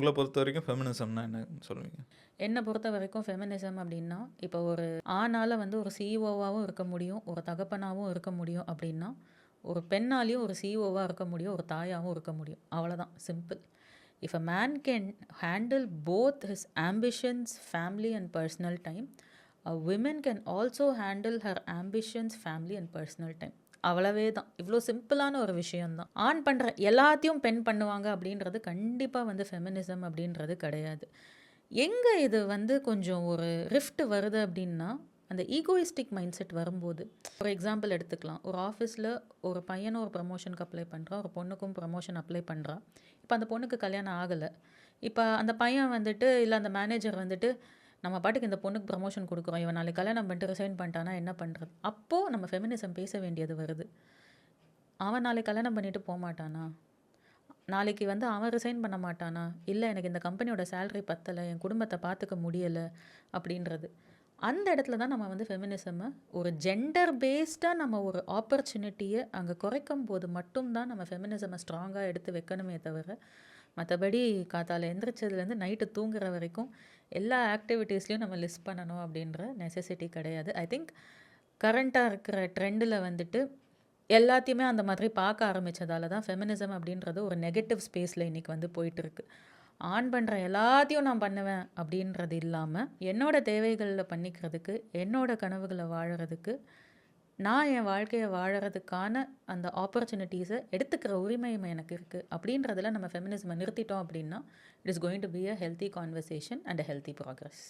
உங்கள பொறுத்தவரைக்கும் ஃபெமினிசம்னா என்னன்னு சொல்லுவீங்க? என்னை பொறுத்த வரைக்கும் ஃபெமினிசம் அப்படின்னா, இப்போ ஒரு ஆணால வந்து ஒரு சிஇஓவாவும் இருக்க முடியும், ஒரு தகப்பனாவும் இருக்க முடியும் அப்படின்னா, ஒரு பெண்ணாலேயும் ஒரு சிஇஓவா இருக்க முடியும், ஒரு தாயாவும் இருக்க முடியும். அவ்வளோதான் simple. If a man can handle both his ambitions, family and personal time, a women can also handle her ambitions, family and personal time. அவ்வளவே தான். இவ்வளோ சிம்பிளான ஒரு விஷயந்தான். ஆண் பண்ணுற எல்லாத்தையும் பெண் பண்ணுவாங்க அப்படின்றது கண்டிப்பாக வந்து ஃபெமினிசம் அப்படின்றது கிடையாது. எங்கே இது வந்து கொஞ்சம் ஒரு ரிஃப்ட் வருது அப்படின்னா, அந்த ஈகோயிஸ்டிக் மைண்ட் செட் வரும்போது, ஒரு எக்ஸாம்பிள் எடுத்துக்கலாம். ஒரு ஆஃபீஸில் ஒரு பையனும் ஒரு ப்ரமோஷனுக்கு அப்ளை பண்ணுறான், ஒரு பொண்ணுக்கும் ப்ரமோஷன் அப்ளை பண்ணுறா. இப்போ அந்த பொண்ணுக்கு கல்யாணம் ஆகலை. இப்போ அந்த பையன் வந்துட்டு, இல்லை அந்த மேனேஜர் வந்துட்டு, நம்ம பாட்டுக்கு இந்த பொண்ணுக்கு ப்ரமோஷன் கொடுக்குறோம், இவன் நாளைக்கு கல்யாணம் பண்ணிட்டு ரிசைன் பண்ணிட்டானா என்ன பண்ணுறது? அப்போது நம்ம ஃபெமினிசம் பேச வேண்டியது வருது. அவன் நாளைக்கு கல்யாணம் பண்ணிட்டு போக மாட்டானா? நாளைக்கு வந்து அவன் ரிசைன் பண்ண மாட்டானா? இல்லை எனக்கு இந்த கம்பெனியோட சேலரி பத்தலை, என் குடும்பத்தை பார்த்துக்க முடியலை அப்படின்றது. அந்த இடத்துல தான் நம்ம வந்து ஃபெமினிசமை ஒரு ஜெண்டர் பேஸ்டாக நம்ம ஒரு ஆப்பர்ச்சுனிட்டியை அங்கே குறைக்கும் போது மட்டும்தான் நம்ம ஃபெமினிசமை ஸ்ட்ராங்காக எடுத்து வைக்கணுமே தவிர, மற்றபடி காத்தால எந்திரிச்சதுலேருந்து நைட்டு தூங்குற வரைக்கும் எல்லா ஆக்டிவிட்டீஸ்லையும் நம்ம லிஸ்ட் பண்ணணும் அப்படின்ற நெசசிட்டி கிடையாது. ஐ திங்க் கரண்ட்டாக இருக்கிற ட்ரெண்டில் வந்துட்டு எல்லாத்தையுமே அந்த மாதிரி பார்க்க ஆரம்பித்ததால தான் ஃபெமினிசம் அப்படின்றது ஒரு நெகட்டிவ் ஸ்பேஸில் இன்றைக்கி வந்து போயிட்டுருக்கு. ஆன் பண்ணுற எல்லாத்தையும் நான் பண்ணுவேன் அப்படின்றது இல்லாமல், என்னோட தேவைகளில் பண்ணிக்கிறதுக்கு, என்னோட கனவுகளை வாழறதுக்கு, நான் என் வாழ்க்கையை வாழறதுக்கான அந்த ஆப்பர்ச்சுனிட்டிஸை எடுத்துக்கிற உரிமையும் எனக்கு இருக்குது அப்படின்றதில் நம்ம ஃபெமினிசமை நிறுத்திட்டோம் அப்படின்னா, it is going to be a healthy conversation and a healthy progress.